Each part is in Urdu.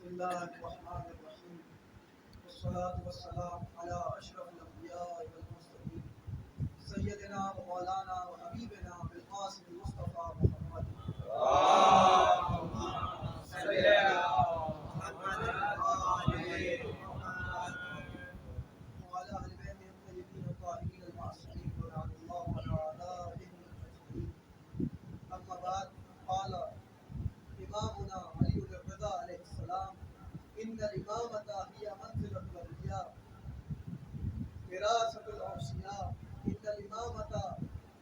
الله الرحمن الرحيم والصلاة والسلام على أشرف الأنبياء والمرسلين سيدنا ومولانا وحبيبنا بالقاسم المصطفى محمد اللهم صل على محمد وعلى أهل بيته الطيبين الطاهرين المعصومين ولعن الله على أعدائهم أجمعين. أما بعد، قال إمامنا علي الرضا عليه السلام: إن الإمامة هي منزلة الأولياء وراثة الأوصياء. إن الإمامة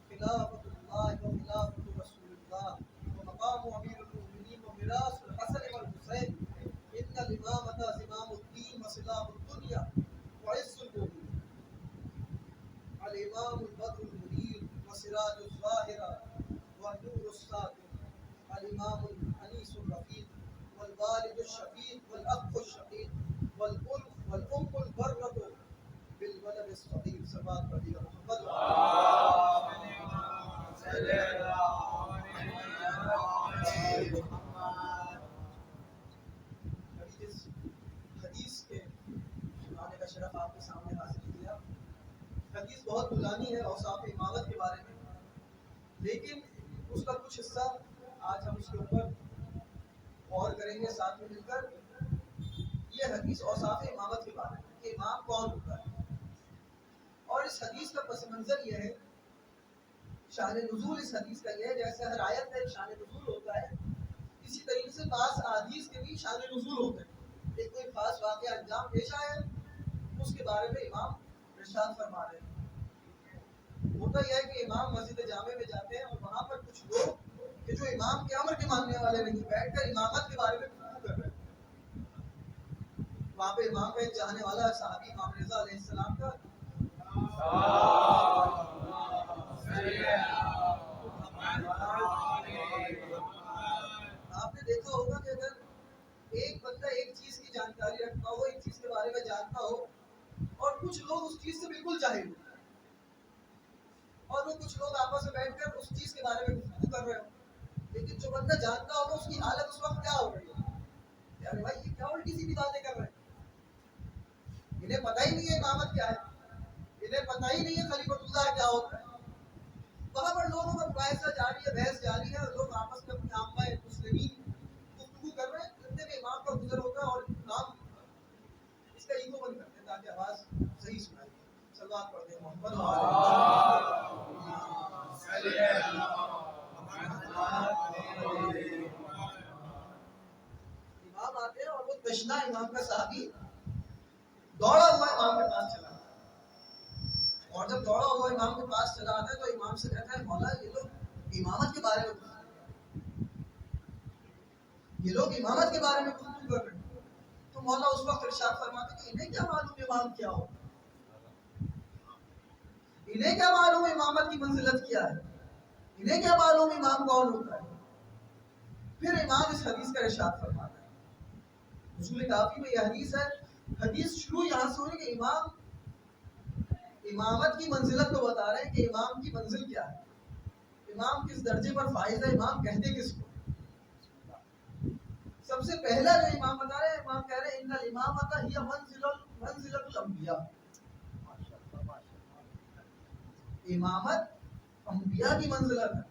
خلافة الله وخلافة رسول الله ومقام أمير المؤمنين وميراث الحسن والحسين. إن الإمامة زمام الدين وسلاح الدنيا وعز المؤمنين. الإمام البدر المنير وسراج الظاهرة والنور الساطع. الإمام الأنيس الرفيق والوالد الشفيق والأخ الشقيق والأم البرة بالولد الصغير. سبحان ربي محمد. اللهم صل على محمد. ابھی جس حدیث کے سنانے کا شرف آپ کے سامنے حاصل کیا، حدیث بہت پرانی ہے اوصاف امامت کے بارے میں، لیکن اس کا کچھ حصہ آج ہم اس کے اوپر غور کریں گے ساتھ میں مل کر۔ یہ حدیث اوصاف امامت کے بارے میں کہ امام کون ہوتا ہے، اور اس حدیث کا پس منظر یہ ہے، شان نزول اس حدیث کا یہ ہے، جیسے ہر آیت کا ایک شان نزول ہوتا ہے، اسی طریقے سے بعض احادیث کے بھی شان نزول ہوتے ہیں۔ ایک کوئی خاص واقعہ انجام پیش آیا، اس کے بارے میں امام ارشاد فرما رہے ہیں۔ ہوتا یہ ہے کہ امام مسجد جامع میں جاتے ہیں اور وہاں پر کچھ لوگ کہ جو امام کے امر کے ماننے والے نہیں، بیٹھ کر امامت کے بارے میں گفتگو کر رہے ہیں۔ وہاں پہ امام کا ایک چاہنے والا صحابی امام رضا علیہ السلام کا آپ نے دیکھا ہوگا کہ اگر ایک بندہ ایک چیز کی جانکاری رکھتا ہو، ایک چیز کے بارے میں جانتا ہو، اور کچھ لوگ اس چیز سے بالکل جاہل ہو، اور وہ کچھ لوگ آپس میں بیٹھ کر اس چیز کے بارے میں گفتگو کر رہے ہو، لیکن جو بندہ جانتا ہوگا اس کی حالت اس وقت کیا ہو رہی ہے؟ یار بھائی یہ کیا الٹی سیدھی باتیں کر رہے ہیں، انہیں پتہ ہی نہیں ہے امامت کیا ہے، انہیں پتہ ہی نہیں ہے خلیفۃ اللہ کیا ہوتا ہے۔ وہاں پر لوگوں کا مباحثہ جاری ہے، بحث جاری ہے، اور لوگ آپس میں اپنے عامہ مسلمین گفتگو کر رہے ہیں، اتنے میں امام کا گزر ہوتا ہے اور امام اس کا ایگو بند کرتے ہیں تاکہ آواز صحیح سنائی دے۔ صلوات پڑھتے ہیں محمد امام آتے ہیں اور وہ تشنا امام کا صحابی دوڑا ہوا امام کے پاس چلا، اور جب دوڑا ہوا امام کے پاس چلا آتا ہے تو امام سے کہتا ہے مولا یہ لوگ امامت کے بارے میں گفتگو کر رہے ہیں۔ تو مولا اس وقت ارشاد فرماتے کہ انہیں کیا معلوم امام کیا ہو، انہیں کیا معلوم امامت کی منزلت کیا ہے، انہیں کیا معلوم امام کون ہوتا ہے۔ پھر امام اس حدیث کا ارشاد فرماتا ہے، اصول کافی میں یہ حدیث ہے، حدیث شروع یہاں سے ہوئی کہ امامت کی منزلت کو بتا رہے ہیں کہ امام کی منزل کیا ہے، امام کس درجے پر فائز ہے، امام کہتے کس کو۔ سب سے پہلا جو امام بتا رہے ہیں، امام کہہ رہے ہیں ان الامامۃ ہی منزلۃ الانبیاء، امامت انبیاء کی منزلت ہے۔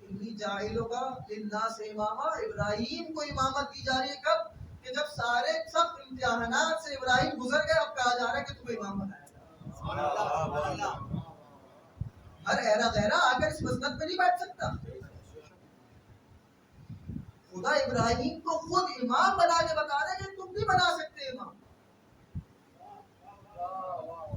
انی جاعلک للناس اماما، ابراہیم کو امامت دی جا رہی ہے کب؟ کہ جب سب امتحانات سے ابراہیم گزر گئے، اب کہا جا رہا ہے کہ تمہیں امام بنایا جائے۔ ہر ایرا غیرہ آ کر اس مسند پہ نہیں بیٹھ سکتا۔ خدا ابراہیم کو خود امام بنا کے بتا رہے کہ تم نہیں بنا سکتے امام۔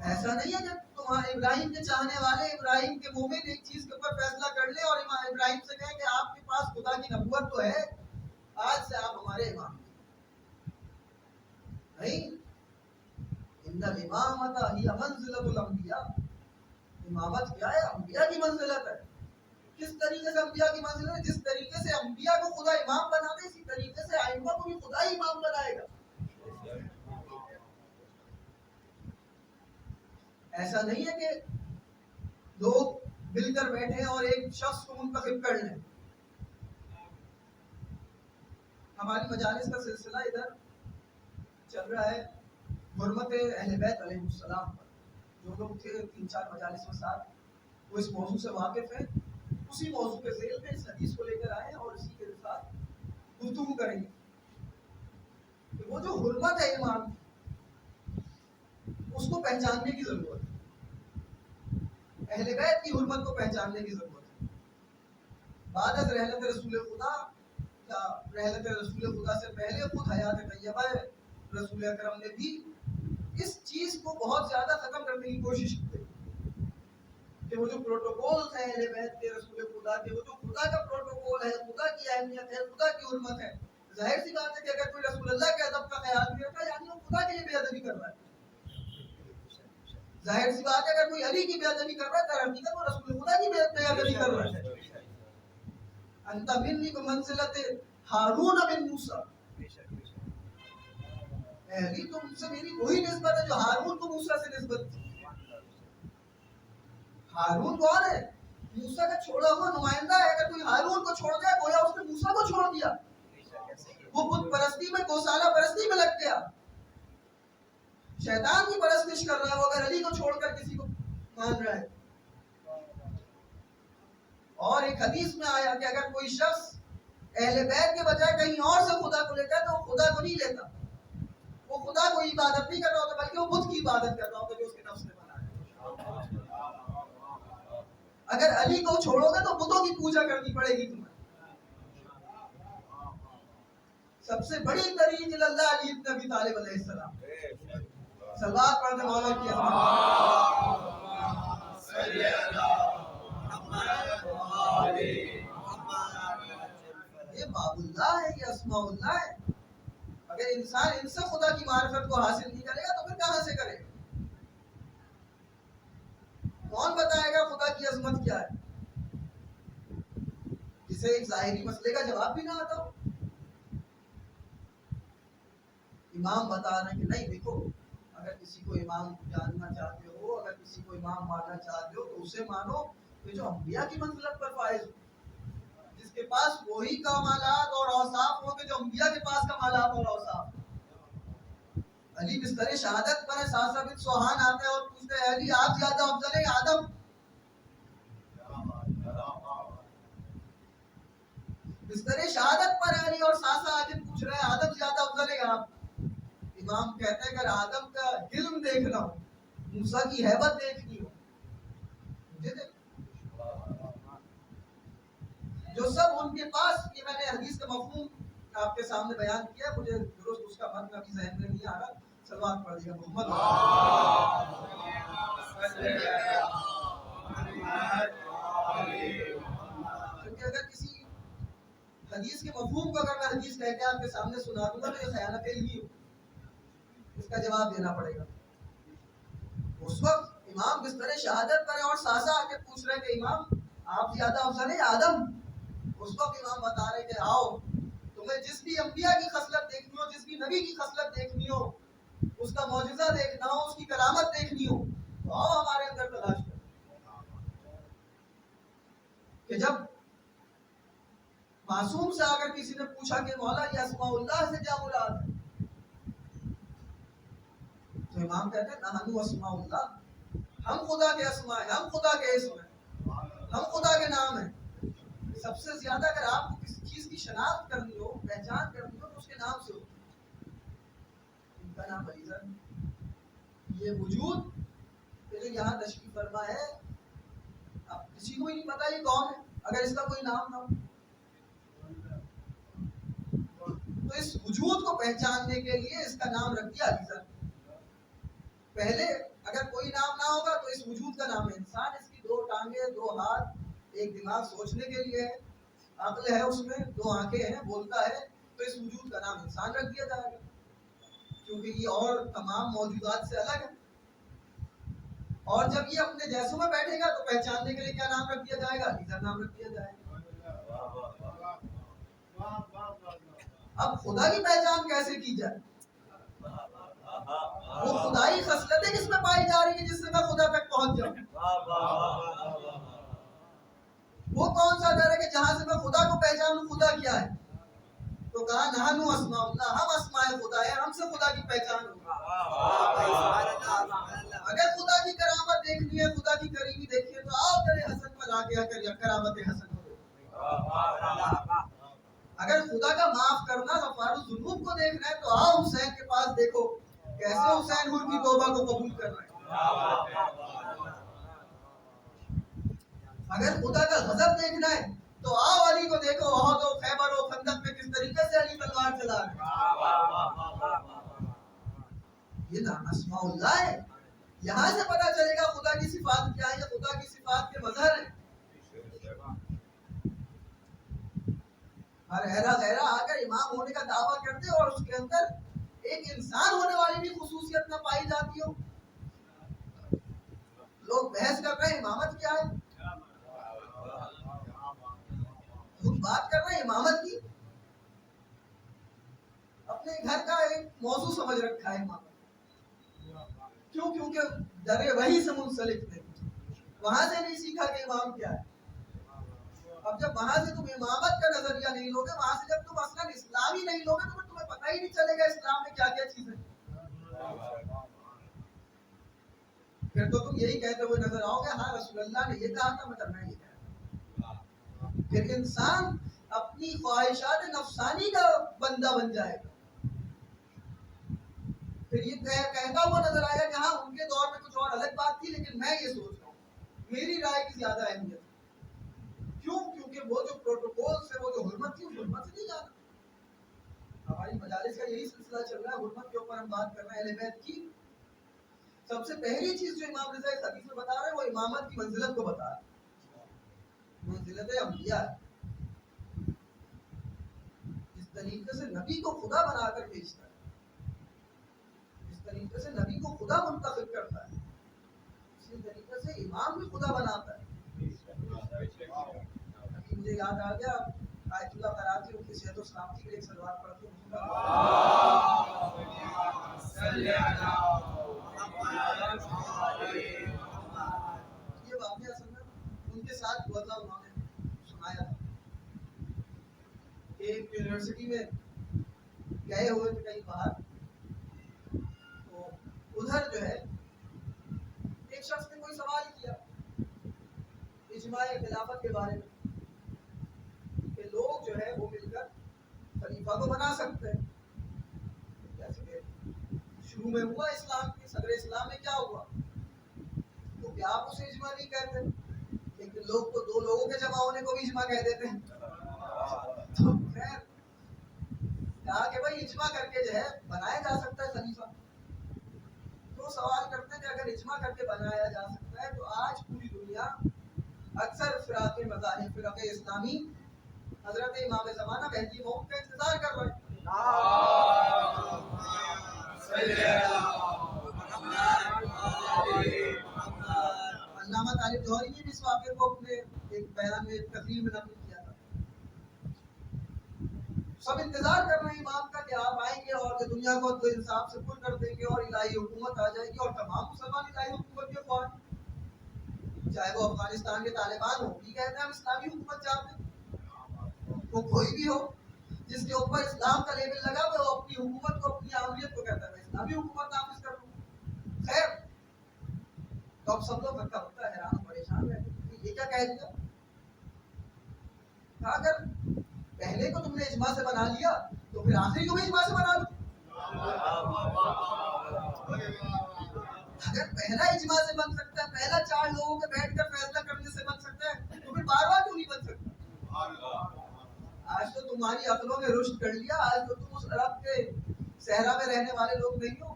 ایسا نہیں ہے کہ تمہارے ابراہیم کے چاہنے والے، ابراہیم کے مومن ایک چیز کے اوپر فیصلہ کر لے اور ابراہیم سے کہیں کہ آپ کے پاس خدا کی نبوت تو ہے، آج سے آپ ہمارے امام ہیں۔ نہیں، ان الامامۃ ہی منزلۃ الانبیاء، امامت کیا ہے؟ انبیاء کی منزلت ہے۔ کس طریقے سے انبیاء کی منزلت ہے؟ جس طریقے سے انبیاء کو خدا امام بنا دے، اسی طریقے سے ائمہ کو بھی خدا ہی امام بنائے گا۔ ایسا نہیں ہے کہ لوگ مل کر بیٹھے اور ایک شخص کو منتخب کر لیں۔ ہماری مجالس کا سلسلہ ادھر چل رہا ہے حرمت اہل بیت علیہ السلام پر. جو لوگ تھے 3-4 مجالس میں ساتھ وہ اس موضوع سے واقف ہیں، اسی موضوع کے ذیل میں اس حدیث کو لے کر آئے اور اسی کے ساتھ گفتگو کریں گے کہ وہ جو حرمت ہے ایمان اس کو پہچاننے کی ضرورت ہے، اہل بیت کی حرمت کو پہچاننے کی ضرورت ہے. بعد از رحلت رسول خدا یا رحلت رسول خدا سے پہلے خود حیات طیبہ رسول اکرم نے بھی اس چیز کو بہت زیادہ ختم کرنے کی کوشش کی کہ وہ جو پروٹوکول ہے اہل بیت کے رسول خدا کے، وہ جو خدا کا پروٹوکول ہے، خدا کی اہمیت ہے، خدا کی حرمت ہے. ظاہر سی بات ہے کہ اگر کوئی رسول اللہ کے ادب کا خیال نہیں رکھتا یعنی وہ خدا کے لیے بے ادبی کر رہا ہے. ظاہر سی بات ہے اگر کوئی علی کی بے ادبی کر رہا ہے تو حقیقت وہ رسول خدا کی بے ادبی کر رہا ہے. انت منی بمنزلت ہارون بن موسیٰ، علی تو مجھ سے میری وہی نسبت ہے جو ہارون کو موسیٰ سے نسبت تھی. ہارون کون ہے؟ موسیٰ کا چھوڑا ہوا نمائندہ ہے. اگر کوئی ہارون کو چھوڑ دیا گویا اس نے موسیٰ کو چھوڑ دیا. وہ بت پرستی میں گوسالہ پرستی میں لگ گیا، شیطان کی پرستش کر رہا ہے وہ اگر علی کو چھوڑ کر کسی کو مان رہا ہے. اور ایک حدیث میں آیا کہ اگر کوئی شخص اہل بیت کے بجائے کہیں اور سے خدا کو لیتا ہے تو وہ خدا کو نہیں لیتا، وہ خدا کو عبادت نہیں کر رہا ہوتا بلکہ وہ بت کی عبادت کر رہا ہوتا جو اس کے نفس نے بنایا. اگر علی کو چھوڑو گے تو بتوں کی پوجا کرنی پڑے گی تمہیں. سب سے بڑی طریق اللہ علی ابن ابی طالب علیہ السلام. صلوات پڑھتے مولا کی یہ باب اللہ ہے، یہ اسماء اللہ ہے. اگر انسان ان سے خدا کی معرفت کو حاصل نہیں کرے گا تو پھر کہاں سے کرے گا؟ کون بتائے گا خدا کی عظمت کیا ہے جسے ایک ظاہری مسئلے کا جواب بھی نہ آتا ہو؟ امام بتا رہے ہیں کہ نہیں دیکھو، اگر کسی کو امام جاننا چاہتے ہو، اگر کسی کو امام ماننا چاہتے ہو تو اسے مانو کہ جو انبیاء کی منزلت پر فائز ہو، جس کے پاس وہی کمالات اور اوصاف ہو کہ جو انبیاء کے پاس کمالات اور اوصاف. علی بستر شہادت پر ہے، ساسا بن سوہان آتے ہیں اور پوچھتے ہیں علی آپ زیادہ افضل ہے آدم؟ بستر شہادت پر ہے علی اور ساسا آگے پوچھ رہے ہیں آدم زیادہ افضل ہے آپ؟ امام کہتے ہیں اگر آدم کا علم دیکھنا ہو، موسیٰ کی ہیبت دیکھنی ہو، مجھے جو سب ان کے پاس، یہ میں نے حدیث کا مفہوم آپ کے سامنے بیان کیا، مجھے درست اس کا متن ابھی ذہن میں نہیں آ رہا. سلوات پڑھ دیا محمد. کیونکہ اگر کسی حدیث کے مفہوم کو اگر میں حدیث کہہ کے آپ کے سامنے سنا دوں گا تو یہ خیانت علمی ہو، اس کا جواب دینا پڑے گا. اس وقت امام بستر شہادت پر ہے اور ساسا آ کے پوچھ رہے کہ امام آپ زیادہ افضل ہے آدم؟ اس وقت امام بتا رہے کہ آؤ تمہیں جس بھی انبیاء کی خصلت دیکھنی ہو، جس بھی نبی کی خصلت دیکھنی ہو، اس کا معجزہ دیکھنا ہو، اس کی کرامت دیکھنی ہو تو آؤ ہمارے اندر تلاش کرو. کہ جب معصوم سے اگر کسی نے پوچھا کہ مولا یہ اسماء اللہ سے کیا مراد ہے تو امام کہتے ہیں نحنو اسماء اللہ، ہم خدا کے اسماء ہیں، ہم خدا کے اسم ہیں، ہم خدا کے نام ہیں. سب سے زیادہ اگر آپ کو کسی چیز کی شناخت کرنی ہو، پہچان کرنی ہو تو اس کے نام سے ہو. ان کا نام علی ہے. یہ وجود جو یہاں تشریف فرما ہے اب کسی کو ہی نہیں پتا یہ کون ہے اگر اس کا کوئی نام نہ ہو. تو اس وجود کو پہچاننے کے لیے اس کا نام رکھ دیا علی. پہلے اگر کوئی نام نہ ہوگا تو اس وجود کا نام ہے انسان. اس کی 2 ٹانگیں، 2 ہاتھ، ایک دماغ سوچنے کے لیے ہے، عقل ہے اس میں، 2 آنکھیں ہیں، بولتا ہے، تو اس وجود کا نام انسان رکھ دیا جائے گا کیونکہ یہ اور تمام موجودات سے الگ ہے. اور جب یہ اپنے جیسوں میں بیٹھے گا تو پہچاننے کے لیے کیا نام رکھ دیا جائے گا؟ علی نام رکھ دیا جائے گا. اب خدا کی پہچان کیسے کی جائے؟ وہ خدائی خصلتیں کس میں پائی جا رہی ہیں جس سے میں خدا تک پہنچ جاؤں؟ وہ کون سا در ہے کہ جہاں سے میں خدا کو پہچانوں خدا کیا ہے؟ تو کہا نحنو اسماء اللہ، ہم اسماء خدا ہیں، ہم سے خدا کی پہچان ہوگی۔ اگر خدا کی کرامت دیکھنی ہے، خدا کی قریبی دیکھنی ہے تو آؤ در حسن پر آ کے کرامت حسن ہو۔ اگر خدا کا معاف کرنا غفار الذنوب کو دیکھنا ہے تو آؤ حسین کے پاس، دیکھو کیسے حسین حر کی توبہ کو قبول کر رہے ہیں۔ اگر خدا کا غضب دیکھنا ہے تو آؤ علی کو دیکھو، وہاں تو خیبر و خندق میں کس طریقے سے علی تلوار چلا رہے ہیں۔ یہ نام اسماء اللہ ہے، یہاں سے پتا چلے گا خدا کی صفات کیا ہے، یا خدا کی صفات کے مظہر ہیں۔ ہر ہیرا غیرہ آ کر امام ہونے کا دعویٰ کرتے اور اس کے اندر ایک انسان ہونے والی بھی خصوصیت نہ پائی جاتی ہو۔ لوگ بحث کر رہے ہیں امامت کیا ہے، ہم بات کر رہے ہیں امامت کی، اپنے گھر کا ایک موضوع سمجھ رکھا ہے امامت۔ کیوں؟ کیونکہ در وحی سے منسلک نہیں، وہاں سے نہیں سیکھا کہ امام کیا ہے۔ اب جب وہاں سے تم امامت کا نظریہ نہیں لوگے، وہاں سے جب تم اصلا اسلام ہی نہیں لوگے تو پھر تمہیں پتہ ہی نہیں چلے گا اسلام میں کیا کیا چیزیں۔ پھر تو تم یہی کہتے ہوئے نظر آؤ گے ہاں رسول اللہ نے یہ کہا تھا مطلب میں یہ کہا۔ پھر انسان اپنی خواہشات نفسانی کا بندہ بن جائے گا، پھر یہ کہتا ہوا نظر آئے گا کہ ہاں ان کے دور میں کچھ اور الگ بات تھی، لیکن میں یہ سوچ رہا ہوں میری رائے کی زیادہ اہمیت ہے۔ کیوں؟ کیونکہ وہ جو پروٹوکول سے، وہ جو حرمت تھی، اس حرمت سے نہیں جانا۔ ہماری مجالس کا یہی سلسلہ چل رہا ہے، حرمت کے اوپر ہم بات کر رہے ہیں اہل بیت کی۔ سب سے پہلی چیز جو امام رضا اس حدیث میں بتا رہے ہیں وہ امامت کی منزلت کو بتا رہے ہیں، منزلت انبیاء ہے۔ جس طریقے سے نبی کو خدا بنا کر بھیجتا ہے، جس طریقے سے نبی کو خدا منتخب کرتا ہے، اسی طریقے سے امام بھی خدا بناتا ہے۔ مجھے یاد آ گیا آیت اللہ قرآتی ان کی صحت و سلامتی کے لیے ایک سلوات پڑھتے ہیں۔ یہ واقعہ اصل میں ان کے ساتھ ہوا تھا، انہوں نے سنایا تھا۔ ایک یونیورسٹی میں گئے ہوئے تھے کہیں باہر، تو ادھر جو ہے ایک شخص نے کوئی سوال کیا اجماع خلافت کے بارے میں، کہ لوگ جو ہے وہ مل کر خلیفہ کو بنا سکتے ہیں۔ جیسے کہ شروع میں ہوا اسلام کے صدر اسلام میں کیا ہوا، تو کیا آپ اسے اجماع نہیں کہتے؟ لیکن لوگ تو دو لوگوں کے جمع ہونے کو بھی اجماع کہہ دیتے ہیں۔ تو خیر کہا کہ بھائی اجماع کر کے جو ہے بنایا جا سکتا ہے خلیفہ۔ تو سوال کرتے ہیں کہ اگر اجماع کر کے بنایا جا سکتا ہے تو آج پوری دنیا اکثر فرق مذاہب، فرق اسلامی حضرت امام زمانہ مہدی موعود کا انتظار کر رہے ہیں۔ علامہ طالب جوہری نے بھی اس واقعے کو اپنے ایک بیان میں، ایک تقریر میں نقل کیا تھا۔ سب انتظار کر رہے ہیں امام کا کہ آپ آئیں گے اور دنیا کو عدل و انصاف سے پر کر دیں گے اور الہی حکومت آ جائے گی، اور تمام مسلمان الہی حکومت کے خواہاں، چاہے وہ افغانستان کے طالبان ہو بھی کہتے ہیں ہم اسلامی حکومت چاہتے ہیں، وہ کوئی بھی ہو جس کے اوپر اسلام کا لیبل لگا ہوا وہ اپنی حکومت کو، اپنی عامریت کو کہتا ہے میں اسلامی حکومت نافذ کر لوں۔ خیر تو اب سب لوگ ہکا بکا حیران و پریشان رہتے ہیں یہ کیا کہہ دیا۔ کہا اگر پہلے کو تم نے اجماع سے بنا لیا تو پھر آخری کو بھی اجماع سے بنا لو۔ اگر پہلا اجماع سے بن سکتا ہے، پہلا 4 لوگوں کے بیٹھ کر فیصلہ کرنے سے بن سکتا ہے، تو پھر بار بار کیوں نہیں بن سکتا؟ آج تو تمہاری عقلوں نے رشد کر لیا، آج تو تم اس عرب کے صحرا میں رہنے والے لوگ نہیں ہو۔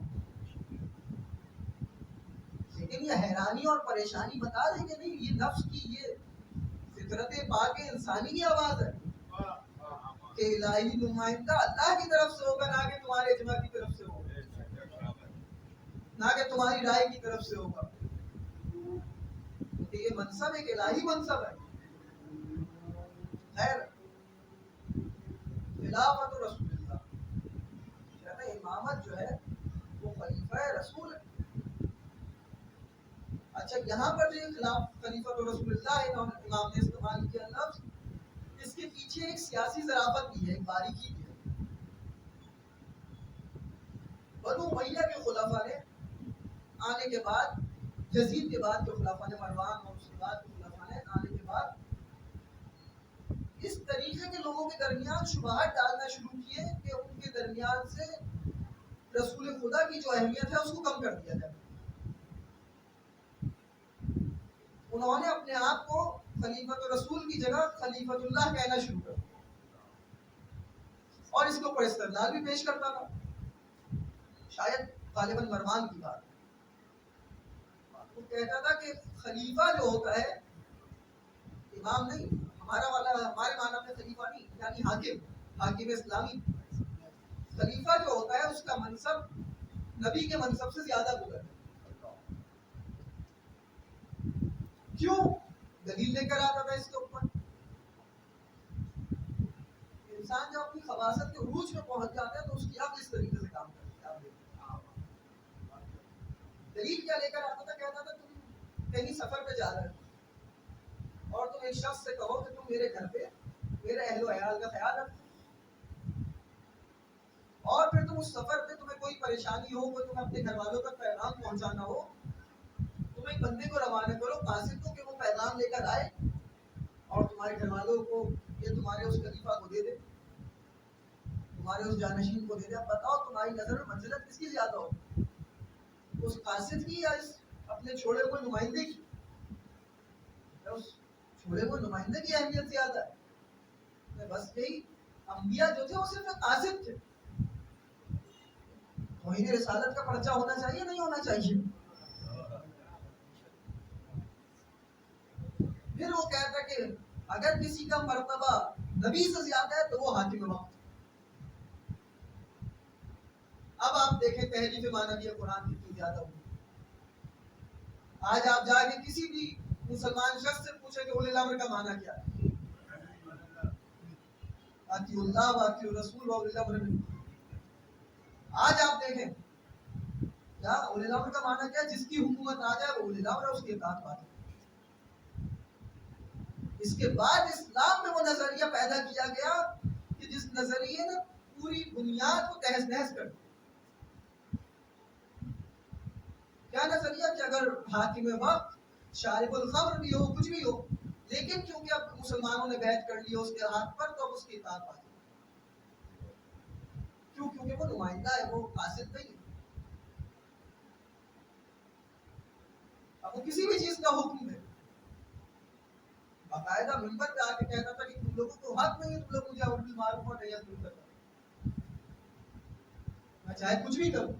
لیکن یہ حیرانی اور پریشانی بتا دیں کہ نہیں، یہ نفس کی، یہ فطرت پاک انسانی کی آواز ہے کہ الہی نمائندہ اللہ کی طرف سے ہوگا، نہ کہ تمہارے اجماع کی طرف سے ہوگا، نہ کہ تمہاری رائے کی طرف سے ہوگا، کیونکہ یہ منصب ایک الہی منصب ہے۔ خیر خلافت رسول اللہ، امامت جو ہے وہ خلیفہ رسول ہے۔ اچھا یہاں پر جو خلیفۃ رسول اللہ امام نے استعمال کیا لفظ، اس کے پیچھے ایک سیاسی ظرافت بھی ہے، ایک باریکی بھی ہے۔ بنو امیہ کے خلفاء نے آنے کے بعد، یزید کے بعد جو خلفاء نے مروان اور اس کے بعد جو خلفاء نے آنے کے بعد اس طریقے کے لوگوں کے درمیان شبہات ڈالنا شروع کیے کہ ان کے درمیان سے رسول خدا کی جو اہمیت ہے اس کو کم کر دیا جائے. انہوں نے اپنے آپ کو خلیفۃ رسول کی جگہ خلیفۃ اللہ کہنا شروع کر دیا اور اس کے اوپر استدلال بھی پیش کرتا تھا. شاید غالباً مروان کی بات وہ کہتا تھا کہ خلیفہ جو ہوتا ہے امام نہیں، ہمارے معنی میں خلیفہ نہیں، یعنی حاکم اسلامی. خلیفہ جو ہوتا ہے اس کا منصب نبی کے منصب سے زیادہ بلند ہے. کیوں؟ دلیل لے کر آتا تھا اس کے اوپر. انسان جب اپنی خباثت کے عروج میں پہنچ جاتا ہے تو اس کی عقل اس طریقے سے کام کرتی ہے. دلیل کیا لے کر آتا تھا؟ کہتا تھا تم کہیں سفر پہ جا رہے ہو اور تم ایک شخص سے کہو کہ تم میرے گھر پہ میرے اہل و عیال کا خیال رکھو، اور پھر تم اس سفر پہ تمہیں کوئی پریشانی ہو، کوئی تمہیں اپنے گھر والوں تک پیغام پہنچانا ہو، تم ایک بندے کو روانہ کرو قاصد کو کہ وہ پیغام لے کر آئے اور تمہارے گھر والوں کو یہ تمہارے اس خلیفہ کو دے دے، تمہارے اس جانشین کو دے دے. اب بتاؤ تمہاری نظر میں منزلت کس کی زیادہ ہو، اس قاصد کی یا اس اپنے چھوڑے ہوئے نمائندے کی؟ اس چھوڑے ہوئے نمائندے کی اہمیت زیادہ ہے. بس یہی انبیاء جو تھے وہ صرف قاصد تھے. توہین رسالت کا پرچہ ہونا چاہیے نہیں ہونا چاہیے؟ پھر وہ کہتا کہ اگر کسی کا مرتبہ نبی سے زیادہ ہے تو وہ حاکم وقت. اب آپ دیکھیں تحریف معنویہ قرآن کتنی زیادہ ہوئی. آج آپ جا کے کسی بھی مسلمان شخص سے پوچھیں کہ اولی الامر کا معنی کیا ہے؟ اطیع اللہ و اطیع الرسول و اولی الامر منکم. آج آپ دیکھیں کیا اولی الامر کا معنی کیا ہے؟ جس کی حکومت آ جائے وہ اولی الامر ہے، اس کی اطاعت واجب. اس کے بعد اسلام میں وہ نظریہ پیدا کیا گیا کہ جس نظریے نے پوری بنیاد کو تہس نہس کر دیا. کیا نظریہ کہ اگر حاکم وقت شارب الخمر بھی ہو، کچھ بھی ہو، لیکن کیونکہ اب مسلمانوں نے بیعت کر لی اس کے ہاتھ پر تو اب اس کی اطاعت واجب. کیوں؟ کیونکہ وہ نمائندہ ہے، وہ قاصد نہیں ہے. اب وہ کسی بھی چیز کا حکم دے، باقاعدہ منبر پہ آ کے کہتا تھا کہ تم لوگوں کو حق نہیں ہے، تم لوگ مجھے امر بالمعروف اور نہی عن المنکر کرو، میں چاہے کچھ بھی کروں.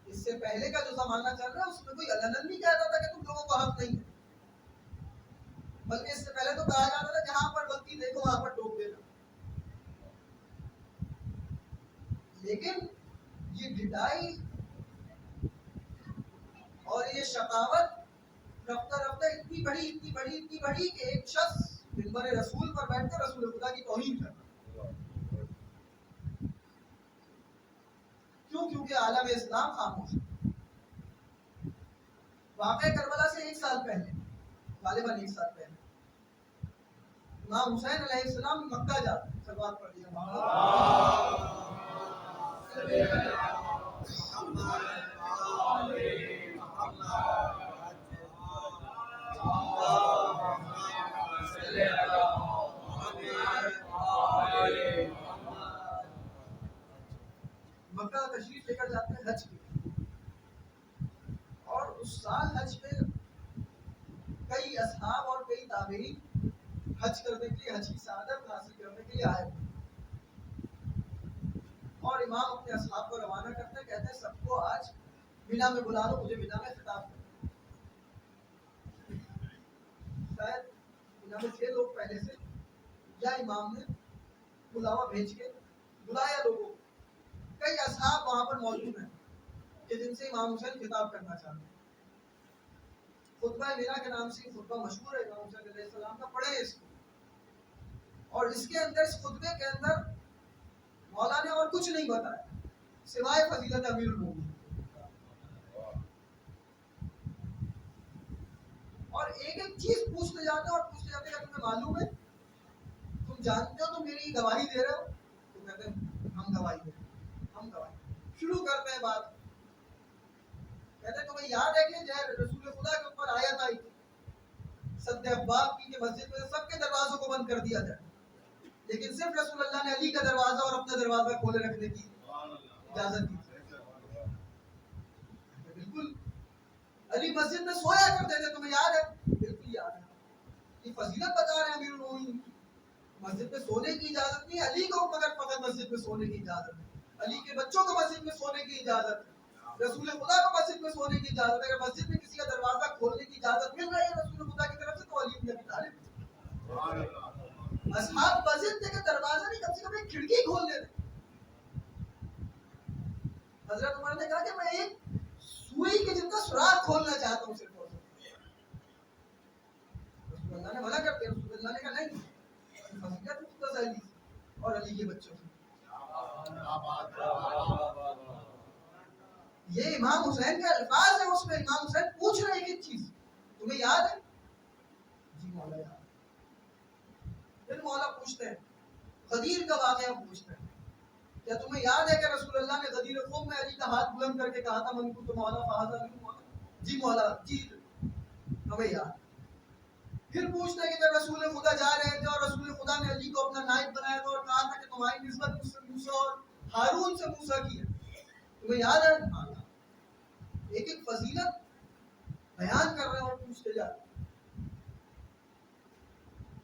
اس سے پہلے کا جو زمانہ چل رہا ہے اس میں کوئی علناً بھی کہتا تھا کہ تم لوگوں کو حق نہیں ہے، بلکہ اس سے پہلے تو کہا جاتا تھا جہاں پر غلطی دیکھو وہاں پر ٹوک دینا. لیکن یہ ڈھٹائی اور یہ شقاوت رفتہ رفتہ اتنی بڑی کہ ایک شخص منبر رسول پر بیٹھ کر رسول خدا کی توہین کرتا. کیوں؟ کیونکہ عالم اسلام خاموش ہے. واقعہ کربلا سے 1 سال پہلے، غالباً 1 سال پہلے، امام حسین علیہ السلام مکہ جاتے ہیں. سلوات پڑھ دیا مکہ تشریف لے کر جاتے ہیں حج کے. اور اس سال حج پہ کئی اصحاب اور کئی تابعین حج کرنے کے لیے، حج کی سعادت حاصل کرنے کے لیے آئے. اور امام اپنے اصحاب کو روانہ کرتے ہیں، کہتے ہیں سب کو آج مینا میں بلا لو، مجھے مینا میں خطاب کرو. شاید مینا میں 6 لوگ پہلے سے یا امام نے بلاوا بھیج کے بلایا لوگوں. کئی اصحاب وہاں پر موجود ہیں کہ جن سے امام حسین خطاب کرنا چاہتے ہیں. خطبہ مینا کے نام سے خطبہ مشہور ہے امام حسین علیہ السلام کا، پڑھیں اس کو. اور اس کے اندر، اس خطبے کے اندر مولا نے اور کچھ نہیں بتایا سوائے فضیلت امیر المومنین. اور ایک ایک چیز پوچھتے جاتے ہیں اور پوچھتے جاتے ہیں کہ تمہیں معلوم ہے، تم جانتے ہو، تم میری گواہی دے رہے ہو؟ تو کہتے ہیں ہم گواہی دے رہے ہیں. ہم گواہی. شروع کرتے ہیں بات. کہتے ہیں تمہیں یاد ہے کہ رسول خدا کے اوپر آیت آئی تھی سد ابواب کی کہ مسجد میں سب کے دروازوں کو بند کر دیا جائے لیکن صرف رسول اللہ نے علی کا دروازہ اور اپنا دروازہ کھولے رکھنے کی اجازت دی. بالکل علی مسجد میں سویا کرتے تھے, تمہیں یاد ہے؟ بالکل یاد ہے. یہ فضیلت بتا رہے ہیں امیر المومنین. مسجد میں سونے کی اجازت نہیں, علی کو مگر فقط مسجد میں سونے کی اجازت ہے. علی کے بچوں کو مسجد میں سونے کی اجازت ہے. رسول خدا کو مسجد میں سونے کی اجازت ہے. اگر مسجد میں کسی کا دروازہ کھولنے کی اجازت مل رہی ہے رسول خدا کی طرف سے تو علی بن ابی طالب. اصحاب مسجد تھے کہ دروازہ نہیں, کم سے کم ایک کھڑکی کھول دیتے. حضرت عمر نے کہا کہ میں ایک سوئی کے جتنا سوراخ کھولنا چاہتا ہوں صرف. رسول اللہ نے منع کر دیا. رسول اللہ نے کہا نہیں, فضیلت مختص علی اور علی کے بچوں کی. یہ امام حسین کے الفاظ ہیں, اس میں امام حسین پوچھ رہے ہیں ایک چیز, تمہیں یاد ہے؟ جی مولا یاد. پھر مولا پوچھتے ہیں غدیر کا واقعہ پوچھتے ہیں, کیا تمہیں یاد ہے کہ رسول اللہ نے غدیر قوم میں علی کا ہاتھ بلند کر کے کہا تھا من کنت مولا فہذا علی مولا؟ جی مولا, جی ہمیں یاد. پھر پوچھتے ہیں کہ جب رسول خدا جا رہے تھے اور رسول خدا نے علی کو اپنا نائب بنایا تھا اور کہا تھا کہ تمہاری نسبت مجھ سے موسیٰ اور ہارون سے موسیٰ کی ہے, تمہیں یاد ہے؟ ایک ایک فضیلت بیان کر رہے ہیں اور پوچھتے جاتے ہیں.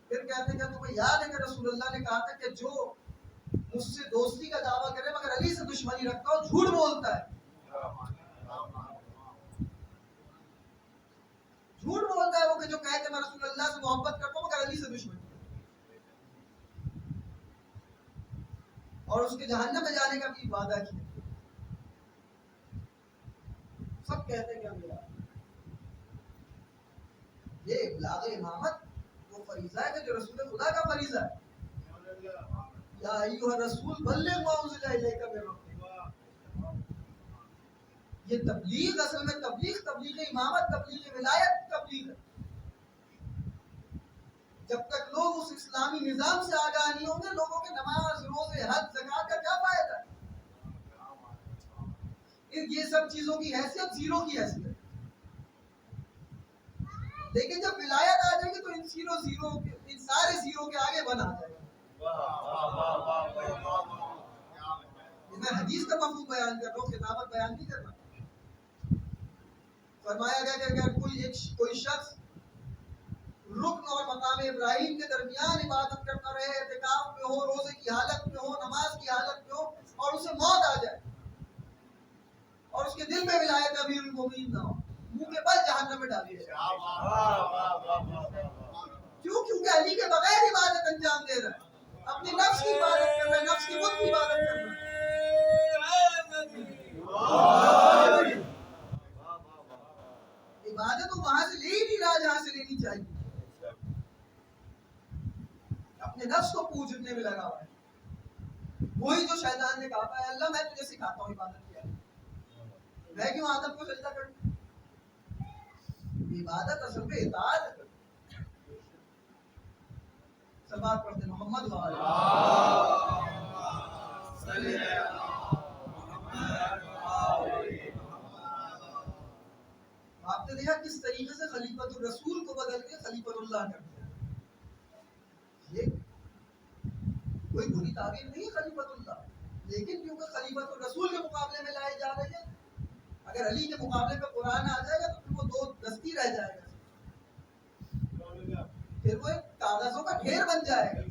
پھر کہتے ہیں کہ تمہیں یاد ہے کہ رسول اللہ نے کہا تھا کہ جو مجھ سے دوستی کا دعویٰ کرے مگر علی سے دشمنی رکھتا ہو جھوٹ بولتا ہے. جھوٹ بولتا ہے وہ کہ جو کہے کہ میں رسول اللہ سے محبت کرتا ہوں مگر علی سے دشمنی, اور اس کے جہنم میں جانے کا بھی وعدہ کیا. سب کہتے ہیں کہ ہم یہ ابلاغ امامت وہ فریضہ ہے کہ جو رسول خدا کا فریضہ ہے. یا ایھا الرسول بلغ ما انزل الیک من ربک. یہ تبلیغ اصل میں تبلیغ امامت, تبلیغ ولایت, تبلیغ ہے. جب تک لوگ اس اسلامی نظام سے آگاہ نہیں ہوں گے لوگوں کے نماز, روزے, حج, زکات کا کیا فائدہ ہے؟ یہ سب چیزوں کی حیثیت زیرو کی حیثیت. لیکن جب ولایت آ جائے گی تو ان سارے زیرو کے آگے بن آ جائے گا. میں حدیث کا مفہوم بیان کر رہا ہوں, کتابت بیان نہیں کر رہا. فرمایا گیا کہ اگر کوئی شخص رکن اور مقام ابراہیم کے درمیان عبادت کرتا رہے, اعتکاف میں ہو, روزے کی حالت میں ہو, نماز کی حالت میں ہو, اور اسے موت آ جائے اور اس کے دل میں ولایت امیر المومنین نہ ہو, منہ کے بل جہنم میں ڈالی جائے. کیونکہ علی کے بغیر عبادت انجام دے رہا ہے, اپنی نفس کی عبادت کر رہا ہے, نفس کی خود کی عبادت کر رہا ہے. عبادت تو وہاں سے لے ہی نہیں رہا جہاں سے لینی چاہیے. اپنے نفس کو پوجنے میں لگا ہوا ہے. وہی جو شیطان نے کہا تھا اللہ میں تجھے سکھاتا ہوں عبادت کیا ہے, میں کیوں آدم کو سجدہ کروں. عبادت اصل میں اطاعت ہے. سبات پڑھتے محمد آپ نے دیکھا کس طریقے سے خلیفۃ الرسول کو بدل کے خلیفۃ اللہ کر دیا. یہ کوئی بری تعبیر نہیں خلیفۃ اللہ, لیکن کیونکہ خلیفۃ الرسول کے مقابلے میں لائے جا رہے ہیں, اگر علی کے مقابلے پہ قرآن آ جائے گا تو پھر وہ دو دستی رہ جائے گا, پھر وہ ایک کاغذوں کا ڈھیر بن جائے گا.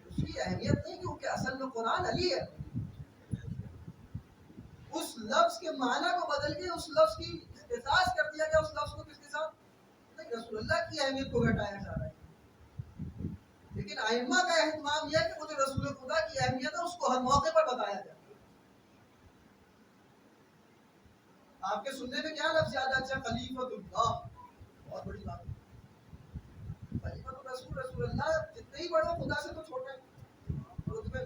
اس کی اہمیت نہیں کیونکہ اصل میں قرآن علی ہے. اس لفظ کے معنی کو بدل کے اس لفظ کی اختصاص کر دیا گیا, اس لفظ کو کس کے ساتھ نہیں, رسول اللہ کی اہمیت کو گھٹایا جا رہا ہے. لیکن ائمہ کا اہتمام یہ ہے کہ وہ جو رسول خدا کی اہمیت ہے اس کو ہر موقع پر بتایا جائے. آپ کے سننے میں کیا لفظ زیادہ اچھا, خلیفۃ اللہ, بہت بڑی بات ہے. خلیفۃ الرسول, رسول اللہ جتنے ہی بڑے خدا سے تو چھوٹے ہیں رتبے,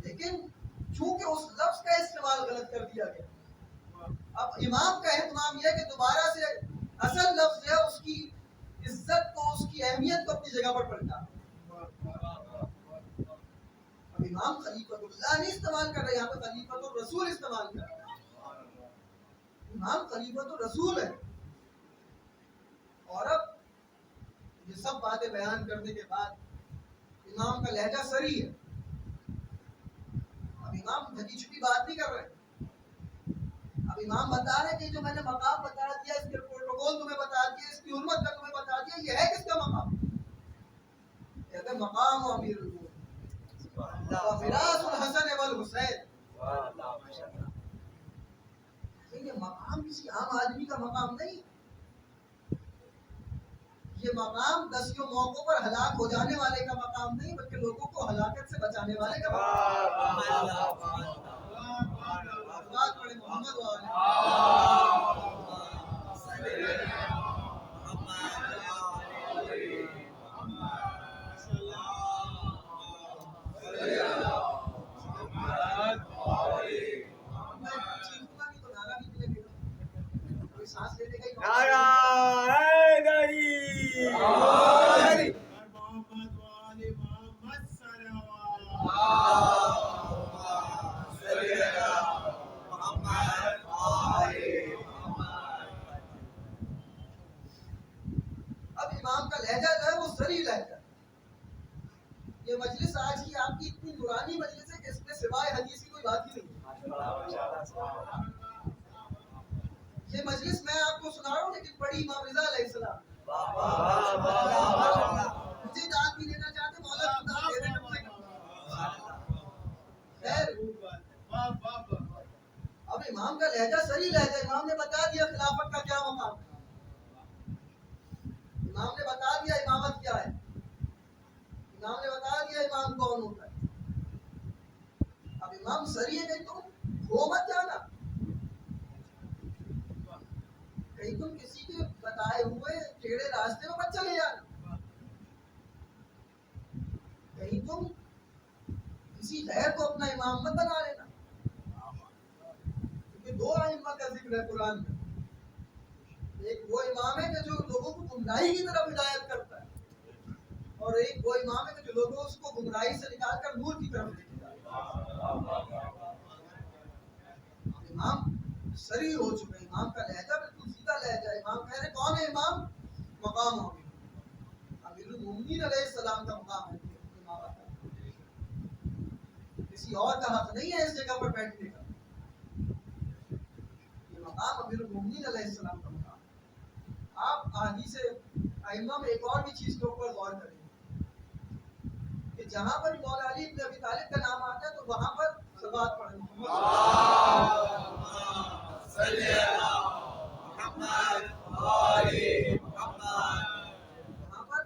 لیکن چونکہ اس لفظ کا استعمال غلط کر دیا گیا. اب امام کا اہتمام یہ ہے کہ دوبارہ سے اصل لفظ ہے اس کی عزت کو, اس کی اہمیت کو اپنی جگہ پر پلٹا. امام خلیفۃ اللہ نہیں استعمال کر رہے، یہاں پہ خلیفۃ الرسول استعمال کر رہے ہیں۔ امام خلیفۃ الرسول ہے۔ اور اب یہ سب باتیں بیان کرنے کے بعد امام کا لہجہ سری ہے۔ اب امام جھگی چھپی بات نہیں کر رہے، اب امام بتا رہے کہ جو میں نے مقام بتا دیا، اس کے پروٹوکول تمہیں بتا دیا، اس کی حرمت کا تمہیں بتا دیا، یہ ہے کس کا مقام؟ کہتے ہیں مقام امیر المومنین و میراث الحسن والحسین۔ یہ مقام کسی عام آدمی کا مقام نہیں، یہ مقام دسیوں موقعوں پر ہلاک ہو جانے والے کا مقام نہیں، بلکہ لوگوں کو ہلاکت سے بچانے والے کا مقام۔ بات پڑھے محمد سانس لینے کا ہی نعرہ حیدری محمد وآل محمد اب امام کا لہجہ جو ہے وہ سری لہجہ۔ یہ مجلس آج کی آپ کی اتنی نورانی مجلس ہے کہ اس میں سوائے حدیث کی کوئی بات ہی نہیں۔ یہ مجلس میں آپ کو سنا رہا ہوں لیکن پڑھی امام رضا علیہ السلام۔ مجھے داد بھی لینا چاہتے مولا خدا دے دے کم سے کم۔ خیر اب امام کا لہجہ سری لہجہ، امام نے بتا دیا خلافت کا کیا مقام ہے، امام نے بتا دیا امامت کیا ہے، امام نے بتا دیا امام کون ہوتا ہے۔ اب امام سری ہے کہ تم ہو مت جانا، کہیں تم کسی کے بتائے ہوئے ٹیڑھے راستے میں مت چلے جانا، کہیں تم کسی غیر کو اپنا امام مت بنا لینا۔ کیونکہ دو ائمہ کا ذکر ہے قرآن میں، ایک وہ امام ہے کہ جو لوگوں کو گمراہی کی طرف ہدایت کرتا ہے، اور ایک وہ امام ہے کہ جو لوگوں اس کو گمراہی سے نکال کر نور کی طرف لے کے جاتا ہے۔ امام سری ہو چکے، امام کا لہجہ بالکل سیدھا لہجہ ہے۔ امام کہہ رہے کون ہے امام؟ مقام امیر المومنین علیہ السلام کا مقام ہے امامت کا، کسی اور کا حق نہیں ہے اس جگہ پر بیٹھنے کا، یہ مقام امیر المومنین علیہ السلام کا مقام ہے۔ آپ احادیث ائمہ میں ایک اور بھی چیز کے اوپر غور کریں کہ جہاں پر مولا علی بن ابی طالب کا نام آتا ہے تو وہاں پر صلوات پڑھیں وہاں پر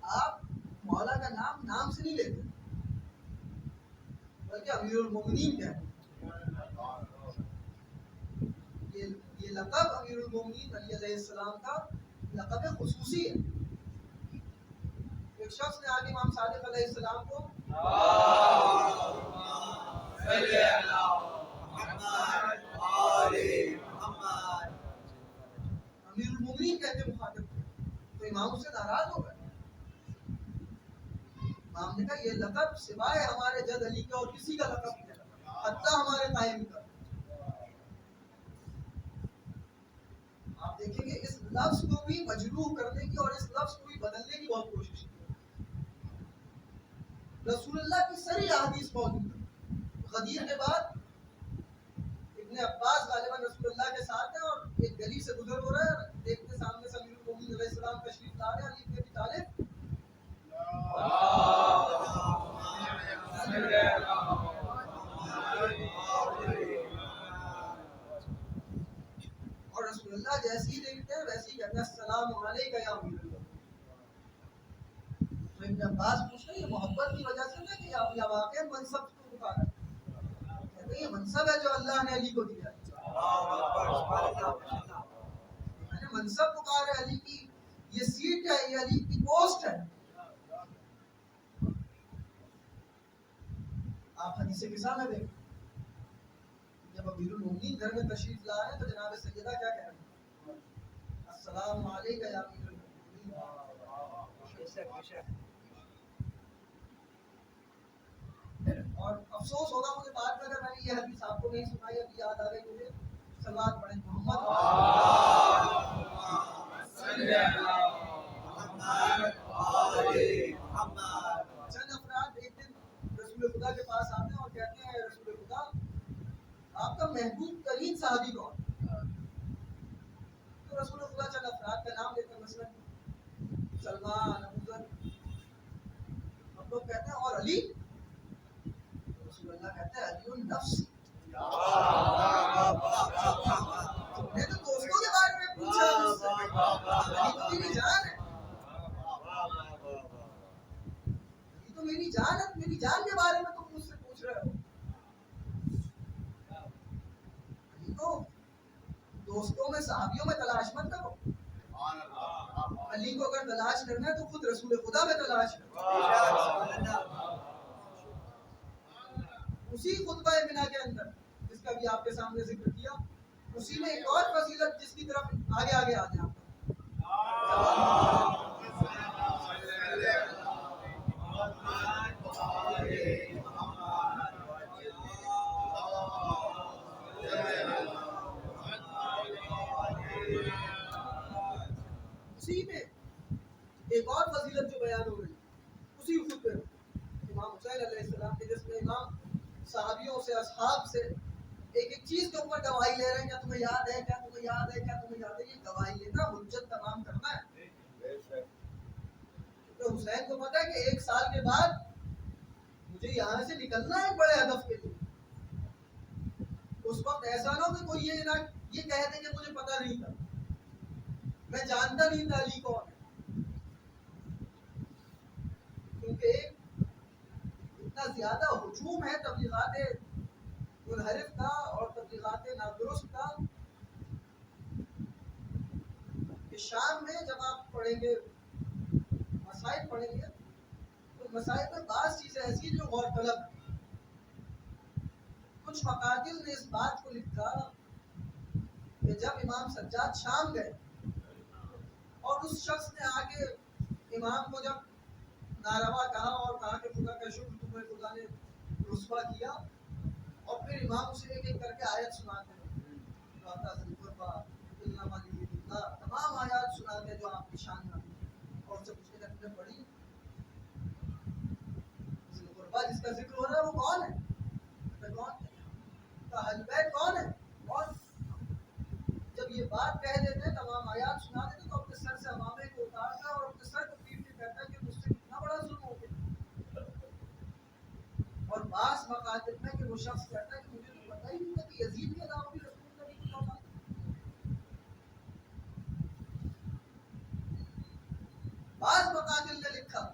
آپ مولا کا نام سے نہیں لیتے بلکہ امیر المومنین کہتے ہیں۔ یہ لقب امیر المومنین علی علیہ السلام کا لقب خصوصی ہے۔ ایک شخص نے آگے امام صادق علیہ السلام کو امیر المومنین کہتے مخاطب تھے، تو امام سے ناراض ہو گئے۔ امام نے کہا یہ لقب سوائے ہمارے جد علی کا اور کسی کا لقب نہیں ہے، حتیٰ ہمارے قائم کا۔ آپ دیکھیں گے اس لفظ کو بھی مجروح کرنے کی اور اس لفظ کو بھی بدلنے کی بہت کوشش کی۔ رسول اللہ کی سری احادیث موجود ہے۔ غدیر کے بعد ابن عباس غالباً رسول اللہ کے ساتھ ہیں اور ایک گلی سے گزر ہو رہا ہے، دیکھتے سامنے سے امیر المومنین علیہ السلام تشریف لا رہے ہیں، علی بن ابی طالب اور رسول اللہ جیسے ہی دیکھتے ہیں ویسے ہی کہتے ہیں السلام علیکم یا امیر المومنین۔ تو ابن عباس پوچھتے ہیں یہ محبت کی وجہ سے نہ کہ یا واقعی منصب کو پکارا ہے؟ کہتے ہیں یہ منصب ہے جو اللہ نے علی کو دیا ہے۔ میں نے منصب پکارا ہے، علی کی یہ سیٹ ہے، یہ علی کی پوسٹ ہے۔ آپ حدیث قصہ میں دیکھیں جب امیر المومنین گھر میں تشریف لا رہے ہیں تو جناب سیدہ کیا کہہ رہے ہیں؟ السلام علیکم یا امیر المومنین۔ افسوس ہوگا مجھے بعد میں اگر میں نے یہ حدیث آپ کو نہیں سنائی، ابھی یاد آ گئی مجھے. صلوات پڑھیں محمد. چند افراد ایک دن رسول خدا کے پاس آتے ہیں اور کہتے ہیں رسول خدا آپ کا محبوب ترین صحابی کون؟ تو رسول خدا چند افراد کا نام لیتے ہیں، مثلا سلمان، ابوذر. ہم لوگ کہتے ہیں اور علی؟ رسول اللہ کہتے ہیں علی النفس. تم نے تو دوستوں کے بارے میں پوچھا، علی تو میری جان ہے. علی تو میری جان ہے، میری جان کے بارے میں تم مجھ سے پوچھ رہے ہو. علی تو دوستوں میں صحابیوں میں تلاش مت کرو. علی کو اگر تلاش کرنا ہے تو خود رسول خدا میں تلاش کرو. اسی خطبہ منا کے اندر جس کا بھی آپ کے سامنے ذکر کیا، اسی میں ایک اور فضیلت جس کی طرف آگے آگے آ جائیں. اسی میں ایک اور فضیلت جو بیان ہو رہی اسی خطبے میں امام حسین علیہ السلام کے، جس میں امام صحابیوں سے، اصحاب سے ایک ایک چیز کے اوپر گواہی لے رہے ہیں. کیا تمہیں یاد ہے؟ کیا تمہیں یاد ہے؟ کیا تمہیں یاد ہے؟ یہ گواہی لینا حجت تمام کرنا ہے. کیونکہ حسین کو پتا ہے کہ ایک سال کے بعد مجھے یہاں سے نکلنا ہے بڑے ہدف کے لیے. اس وقت ایسا نہ ہو کہ کوئی یہ کہہ دے کہ مجھے پتا نہیں تھا، میں جانتا نہیں تھا علی کون ہے. کیونکہ اتنا زیادہ ہجوم ہے تبلیغات منحرف کا اور تبلیغات نادرست کا کہ شام میں جب آپ پڑھیں گے، مسائل پڑھیں گے، تو مسائل میں بعض چیزیں ایسی جو غور طلب. کچھ مقاتل نے اس بات کو لکھا کہ جب امام سجاد شام گئے اور اس شخص نے آگے امام کو جب ناروا کہا اور کہا کہ خدا کا شکر تمہیں خدا نے رسوا کیا، اور پھر امام اسے ایک ایک کر کے آیت سناتے ہیں، تمام آیات سناتے ہیں جو آپ کی شان میں، اور سے پوچھنے لگتے ہیں پڑھی جس کا ذکر ہو رہا ہے وہ کون ہے؟ کون ہے؟ اہل بیت کون ہے؟ کون؟ جب یہ بات کہہ دیتے ہیں، تمام آیات سنا دیتے تو اپنے سر سے امامے کو اتارتا ہے اور اپنے سر کو پیٹ کے کہتا ہے کہ مجھ سے کتنا بڑا ظلم ہو گیا. اور بعض مقاتل میں کہ وہ شخص کہتا ہے کہ مجھے تو پتہ ہی نہیں تھا کہ یزید کے علاوہ بھی رسول اللہ نہیں ہوتا. بعض مقاتل نے لکھا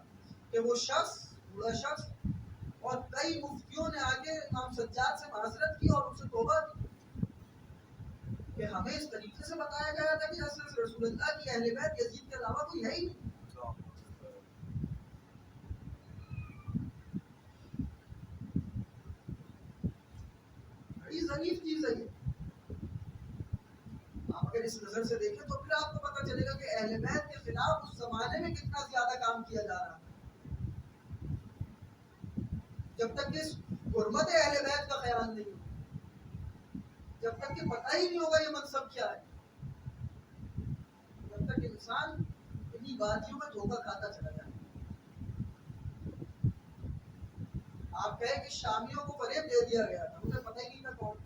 کہ وہ شخص، بوڑھا شخص، اور کئی مفتیوں نے آگے امام سجاد سے معذرت کی اور ان سے توبہ کی کہ ہمیں اس طریقے سے بتایا گیا تھا کہ حضرت رسول اللہ کی اہل بیت یزید کے علاوہ کوئی ہے ہی نہیں. بڑی ضعیف چیز ہے یہ. آپ اگر اس نظر سے دیکھیں تو پھر آپ کو پتہ چلے گا کہ اہل بیت کے خلاف اس زمانے میں کتنا زیادہ کام کیا جا رہا ہے. جب تک کہ حرمت اہل بیت کا خیال نہیں ہوگا، جب تک کہ پتہ ہی نہیں ہوگا یہ منصب کیا ہے، جب تک انسان انہی باتوں میں دھوکہ کھاتا چلا جائے. آپ کہیں کہ شامیوں کو فریب دے دیا گیا تھا، انہیں پتہ ہی نہیں تھا کون.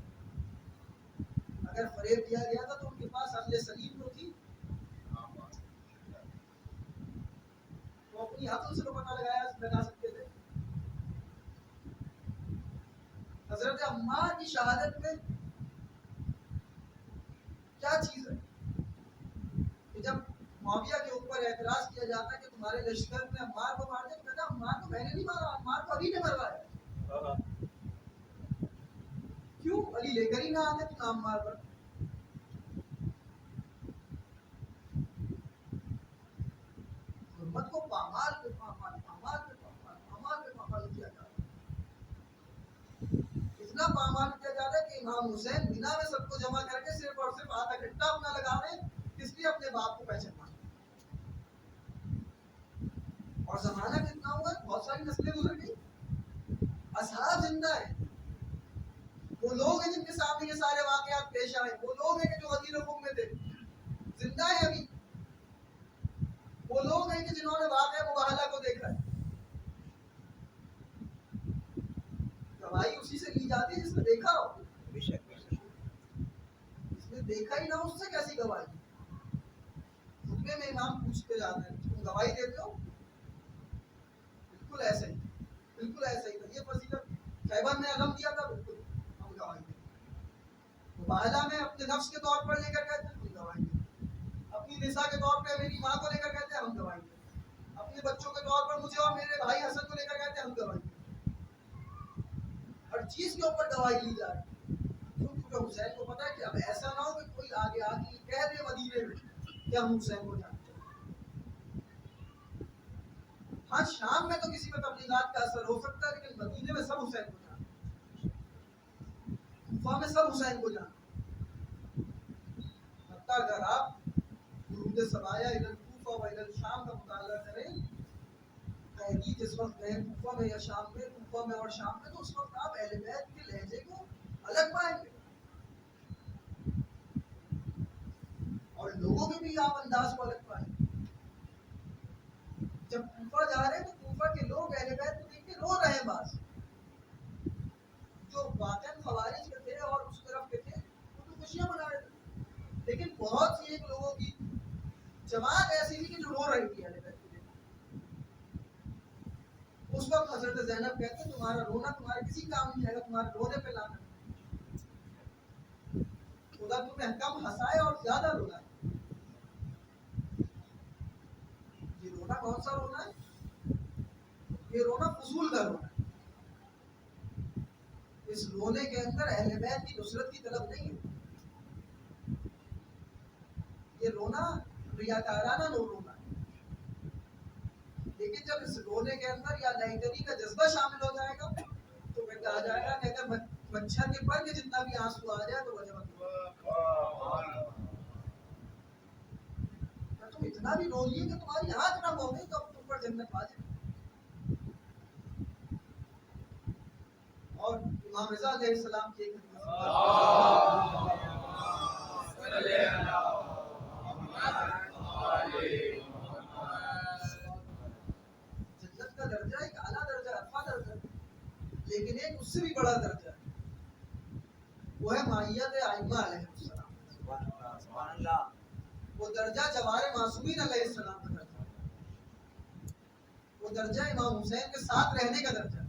اگر فریب دیا گیا تھا تو ان کے پاس عقل سلیم تو تھی، وہ اپنی عقل سے تو پتہ لگا سکتے تھے. حضرت عمار کی شہادت میں کیا چیز ہے کہ جب معاویہ کے اوپر اعتراض کیا جاتا ہے کہ تمہارے لشکر میں عمار کو مار دیا، تو کہتا عمار کو میں نے نہیں مارا، عمار کو علی نے مروایا. کیوں؟ علی لے کر ہی نہ آتے تو نام مار پر. حرمت کو پامال پہ پامال، پامال پہ پامال، پامال پہ پامال کیا جاتا ہے. اتنا پامال کیا جاتا ہے کہ امام حسین بنا میں سب کو جمع کر کے صرف اور صرف آدھا گھنٹہ اپنا لگا رہے ہیں، اس لیے اپنے باپ کو پہچانا. اور زمانہ کتنا ہوا، بہت ساری نسلیں گزر گئی. اصحاب زندہ ہیں، وہ لوگ ہیں جن کے سامنے یہ سارے واقعات پیش آئے، وہ لوگ ہیں کہ جو غدیر خم میں تھے زندہ ہیں ابھی، وہ لوگ ہیں کہ جنہوں نے واقعہ مباہلہ کو دیکھا ہے۔ گواہی اسی سے لی جاتی ہے جس نے دیکھا ہو، جس نے دیکھا ہی نہ ہو اس سے کیسی گواہی؟ خطبے میں امام پوچھتے جاتے ہیں تم گواہی دیتے ہو؟ بالکل ایسے ہی، بالکل ایسے ہی تھا۔ یہ فضیلت خیبر نے علم دیا تھا، بالکل ہم گواہی دیتے ہیں۔ مباہلہ میں اپنے نفس کے طور پر لے کر کہتے ہیں ہم گواہی دیتے ہیں، اپنی نساء کے طور پہ میری ماں کو لے کر کہتے ہیں ہم گواہی دیتے ہیں، اپنے بچوں کے طور پر مجھے اور میرے بھائی حسن کو لے کر کہتے ہیں ہم گواہی دیتے ہیں۔ ہر چیز کے اوپر گواہی لی جا رہی ہے، کیونکہ حسین کو پتا ہے کہ اب ایسا نہ ہو کہ کوئی آگے آ کے کہہ دے مدینے میں کہ ہم حسین کو جانتے ہیں۔ ہاں شام میں تو کسی میں تبلیغات کا اثر ہو سکتا ہے، لیکن مدینے میں سب حسین کو جانتے ہیں، کوفہ میں سب حسین کو جانتے ہیں۔ حتیٰ اگر آپ درود سبایا الی الکوفہ و الی الشام کا مطالعہ کریں، قیدی جس وقت گئے کوفہ میں یا شام میں، کوفہ میں اور شام میں، تو اس وقت آپ اہل بیت کے لہجے کو الگ پائیں گے اور لوگوں کے بھی آپ انداز کو الگ پائیں گے۔ جب کوفہ جا رہے ہیں تو کوفہ کے لوگ اہل بیت کو دیکھ کے رو رہے ہیں، بعض جو واقعاً خوارج کے تھے اور اس طرف کے تھے وہ تو خوشیاں منا رہے تھے، لیکن بہت سی ایک لوگوں کی جماعت ایسی تھی کہ جو رو رہی تھی اہل بیت کو دیکھ کے۔ اس وقت حضرت زینب کہتے ہیں تمہارا رونا تمہارے کسی کام نہیں آئے گا، تمہارے رونے پہ لانا، خدا تمہیں کم ہنسائے اور زیادہ رولائے۔ یہ رونا کون سا رونا ہے؟ یہ رونا فضول کا رونا ہے۔ اس رونے کے اندر اہل بیت کی نصرت کی طلب نہیں ہے، یہ رونا ریاکارانہ رونا ہے۔ لیکن جب اس رونے کے اندر یا لیٹنی کا جذبہ شامل ہو جائے گا تو پھر کہا جائے گا کہ اگر مچھر کے پر کے جتنا بھی آنسو آ جائے تو وجہ تم اتنا بھی رو لیے کہ تمہاری آنکھ نہ ہو گئی تو اب تم پر جنت واجب۔ اور امام رضا علیہ السلام کی ایک جنت کا درجہ ایک اعلیٰ درجہ، عرفہ درجہ، لیکن ایک اس سے بھی بڑا درجہ ہے، وہ ہے مائیت ائمہ علیہ السلام، وہ درجہ جوار معصومین علیہ السلام کا درجہ، وہ درجہ امام حسین کے ساتھ رہنے کا درجہ۔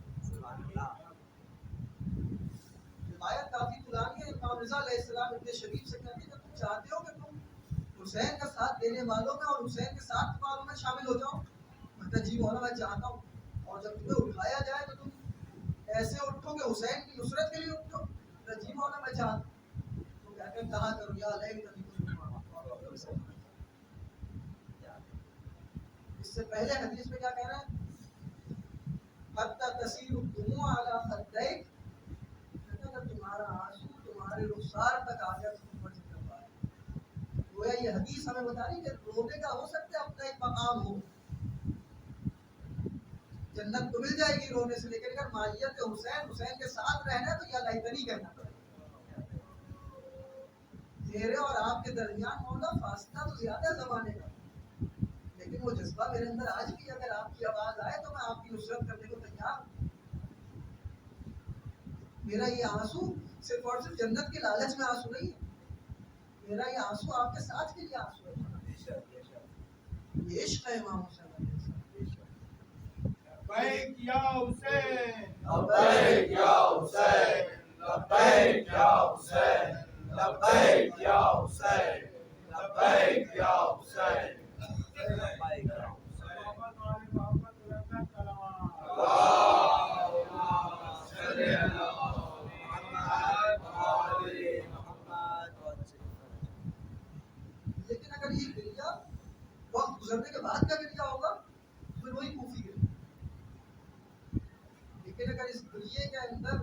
روایت کافی پرانی ہے، امام رضا علیہ السلام ابن شریف سے کہتے ہیں کہ تم چاہتے ہو کہ تم حسین کا ساتھ دینے والوں میں اور حسین کے ساتھ والوں میں شامل ہو جاؤ؟ مطلب جی مولانا میں چاہتا ہوں، اور جب تمہیں اٹھایا جائے تو تم ایسے اٹھو کہ حسین کی نصرت کے لیے اٹھو؟ جی مولانا میں چاہتا ہوں۔ تو کہتے ہیں کہا کرو یا لیتنی اس سے پہلے حدیث میں کیا کہہ رہے ہیں؟ حتی تسیل الدموع علی خدیک، اگر تمہارا آنسو تمہارے رخسار تک آ جائے تو تم پر جنت پائے۔ گویا یہ حدیث ہمیں بتا رہی کہ رونے کا ہو سکتا ہے اپنا ایک مقام ہو، جنت تو مل جائے گی رونے سے، لیکن اگر مائیت حسین، حسین کے ساتھ رہنا تو یا لیتنی کہنا پڑے گا۔ میرے اور آپ کے درمیان مولا فاصلہ تو زیادہ ہے زمانے کا، لیکن وہ جذبہ میرے اندر آج بھی اگر آپ کی آواز آئے تو میں آپ کی نصرت کرنے کو تیار ہوں۔ میرا یہ آنسو صرف اور صرف جنت کے لالچ میں آنسو نہیں ہے، میرا یہ آنسو آپ کے ساتھ کے لیے آنسو ہے۔ یہ عشق ہے امام حسین علیہ السلام۔ لبیک یا حسین، لبیک یا حسین، لبیک یا حسین، لبیک یا حسین، لبیک یا حسین، لبیک یا حسین۔ محمد والے محمد رضا کلام اللہم صلی علی محمد وعلی محمد۔ لیکن اگر یہ گریا وقت گزرنے کے بعد کا گریا ہوگا پھر وہی کوفی گریا، لیکن اگر اس گریے کے اندر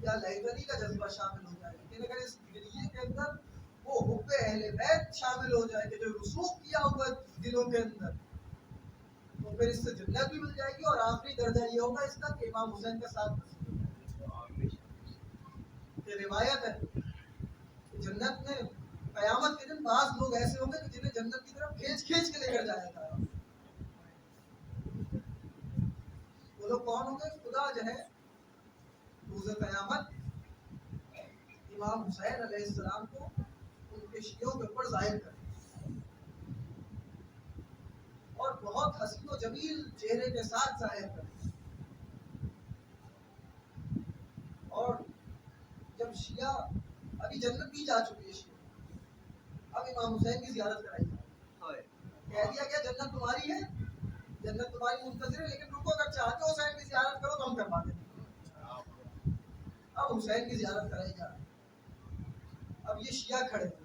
یا لیتنی کا جذبہ شامل ہو جائے، لیکن اگر اس گریے کے اندر وہ حب اہل بیت شامل ہو جائے کہ جو رسوخ کیا ہوا دلوں کے اندر، تو پھر اس سے جنت بھی مل جائے گی، اور آخری درجہ یہ ہوگا اس کا کہ امام حسین کا ساتھ نصیب ہو جائے گا۔ کہ روایت ہے کہ جنت میں قیامت کے دن بعض لوگ ایسے ہوں گے کہ جنہیں جنت کی طرف کھینچ کھینچ کے لے کر جایا جائے گا. وہ لوگ کون ہوں گے؟ خدا جو ہے روز قیامت امام حسین علیہ السلام کو ان کے شیعوں کے اوپر ظاہر کرے اور بہت حسین و جمیل چہرے کے ساتھ ظاہر کرے. اور جب شیعہ ابھی جنت بھی جا چکی ہے شیعہ، اب امام حسین کی زیارت کرائی جائے. کہہ دیا گیا جنت تمہاری ہے، جنت تمہاری منتظر ہے، لیکن رکو اگر چاہتے ہو حسین کی زیارت کرو تو ہم کروا دیں. اب حسین کی زیارت کرائی جا رہی ہے. اب یہ شیعہ کھڑے ہوئے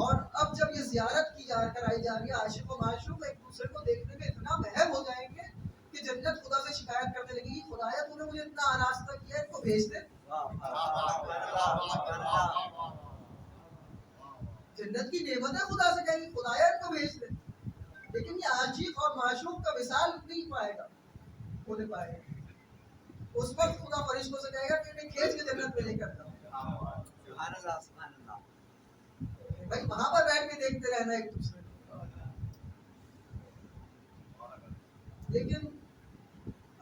اور اب جب یہ زیارت کی جا کرائی جا رہی ہے، عاشق و معشوق ایک دوسرے کو دیکھنے میں اتنا محب ہو جائیں گے کہ جنت خدا سے شکایت کرنے لگے گی، خدایا تو نے مجھے اتنا آراستہ کیا ہے، ان کو بھیج دے. جنت کی نعمت ہے، خدا سے کہیں گے خدایا ان کو بھیج دے. لیکن یہ عاشق اور معشوق کا وصال نہیں پائے گا، ہونے پائے گا. اس وقت خدا فرشتوں سے کہے گا کہ انہیں کھینچ کے جنت میں لے کر جاؤ. سبحان اللہ سبحان اللہ. بھائی وہاں پر بیٹھ کے دیکھتے رہنا ایک دوسرے کو. لیکن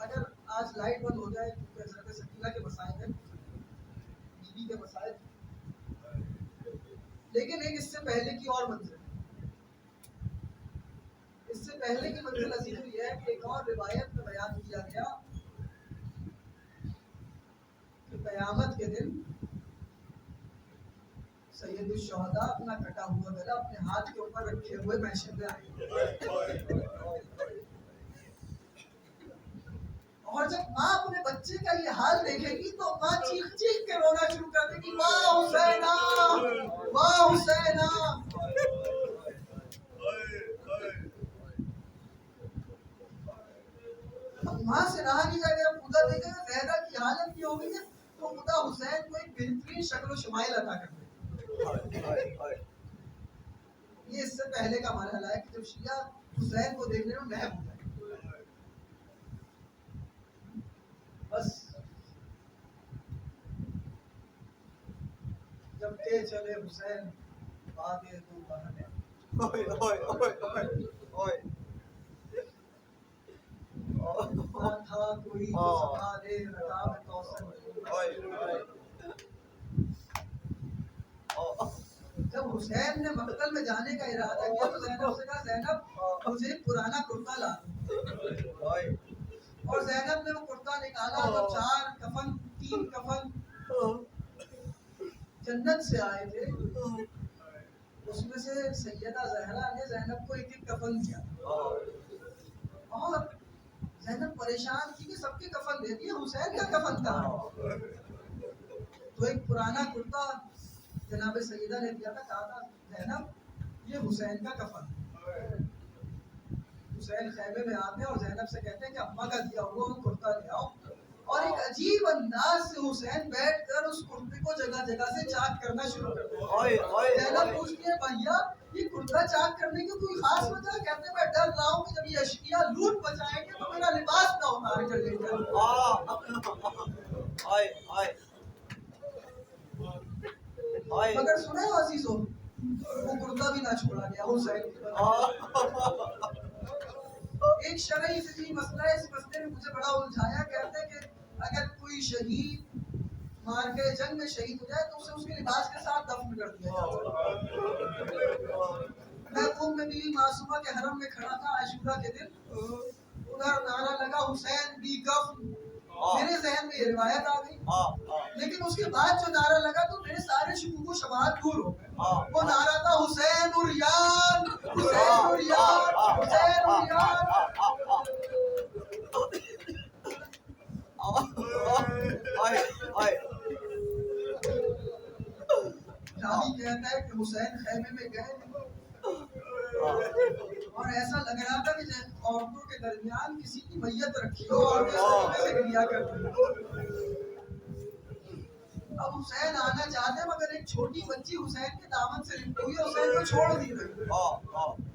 اگر آج لائٹ بند ہو جائے کیونکہ حضرت سکینہ کے مسائل ہیں، بیوی کے مسائل، لیکن ایک اس سے پہلے کی اور منزل ہے. اس سے پہلے کی منزل عزیز یہ ہے کہ ایک اور روایت میں بیان کیا گیا کہ قیامت کے دن سید الشہداء اپنا کٹا ہوا گلا اپنے ہاتھ کے اوپر رکھے ہوئے محشر میں آئے گے. اور جب ماں اپنے بچے کا یہ حال دیکھے گی تو ماں چیخ چیخ کے رونا شروع کر دے گی، واہ حسینا واہ حسینا. اب ماں سے رہا نہیں جائے گا. خدا دیکھے گا زہرا کی حالت یہ ہوگی ہے تو خدا حسین کو ایک بہترین شکل و شمائل عطا کر دے. یہ اس سے پہلے کا مرحلہ ہے کہ جب شیعہ حسین کو دیکھنے میں محب ہو جائے. بس جب کہ چلے حسین باتیں تو بہانے تھا کوئی جو سکھا دے رکاب کوثر. جب حسین نے مقتل میں جانے کا ارادہ کیا تو زینب سے کہا زینب مجھے پرانا کرتا لا. اور زینب نے وہ کرتا نکالا تو 4 کفن 3 کفن جنت سے آئے تھے، اس میں سے سیدہ زہرا نے زینب کو ایک کفن دیا. اور زینب پریشان تھی کہ سب کے کفن دے دیے، حسین کا کفن کہاں؟ تو ایک پرانا کرتا جناب سیدہ نے دیا تھا، کہا تھا زینب یہ حسین کا کفن. حسین خیمے میں آتے ہیں اور زینب سے کہتے ہیں کہ اماں کا دیا ہوا وہ کرتا لے آؤ. اور ایک عجیب انداز سے حسین بیٹھ کر اس کرتے کو جگہ جگہ سے چاک کرنا شروع کر دیا. زینب پوچھتی ہے بھیا یہ کرتا چاک کرنے کی کوئی خاص وجہ؟ کہتے ہیں میں ڈر رہا ہوں کہ جب یہ اشقیاء لوٹ بچائیں گے تو میرا لباس نہ اتار کر لے جائیں. مگر سنے ہو عزیزو وہ کرتا بھی نہ چھوڑا گیا حسین کے. ایک شرعی فقہی مسئلہ ہے، اس مسئلے میں مجھے بڑا الجھایا. کہتے ہیں کہ اگر کوئی شہید مارکے جنگ میں شہید ہو جائے تو اسے اس کے لباس کے ساتھ دفن کر دیا جائے. میں ام بیوی معصومہ کے حرم میں کھڑا تھا عاشورہ کے دن، ادھر نعرہ لگا حسین بی کفن. میرے ذہن میں یہ روایت آ گئی، لیکن اس کے بعد جو نعرہ لگا تو میرے سارے شکوک و شبہات دور ہو گئے. وہ نعرہ تھا حسین اریان حسین اریان حسین اریان. راوی کہتا ہے کہ حسین خیمے میں گئے اور ایسا لگ رہا تھا کہ عورتوں کے درمیان کسی کی میت رکھی ہو اور سے گریا کرتی. اب حسین آنا چاہتے ہیں مگر ایک چھوٹی بچی حسین کے دامن سے لپٹی ہوئی ہے، حسین کو چھوڑ نہیں رہی.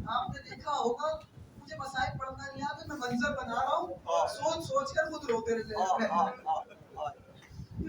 آپ نے دیکھا ہوگا، مجھے مسائل پڑھنا نہیں آتا، میں منظر بنا رہا ہوں، سوچ سوچ کر خود روتے رہتے ہیں کہ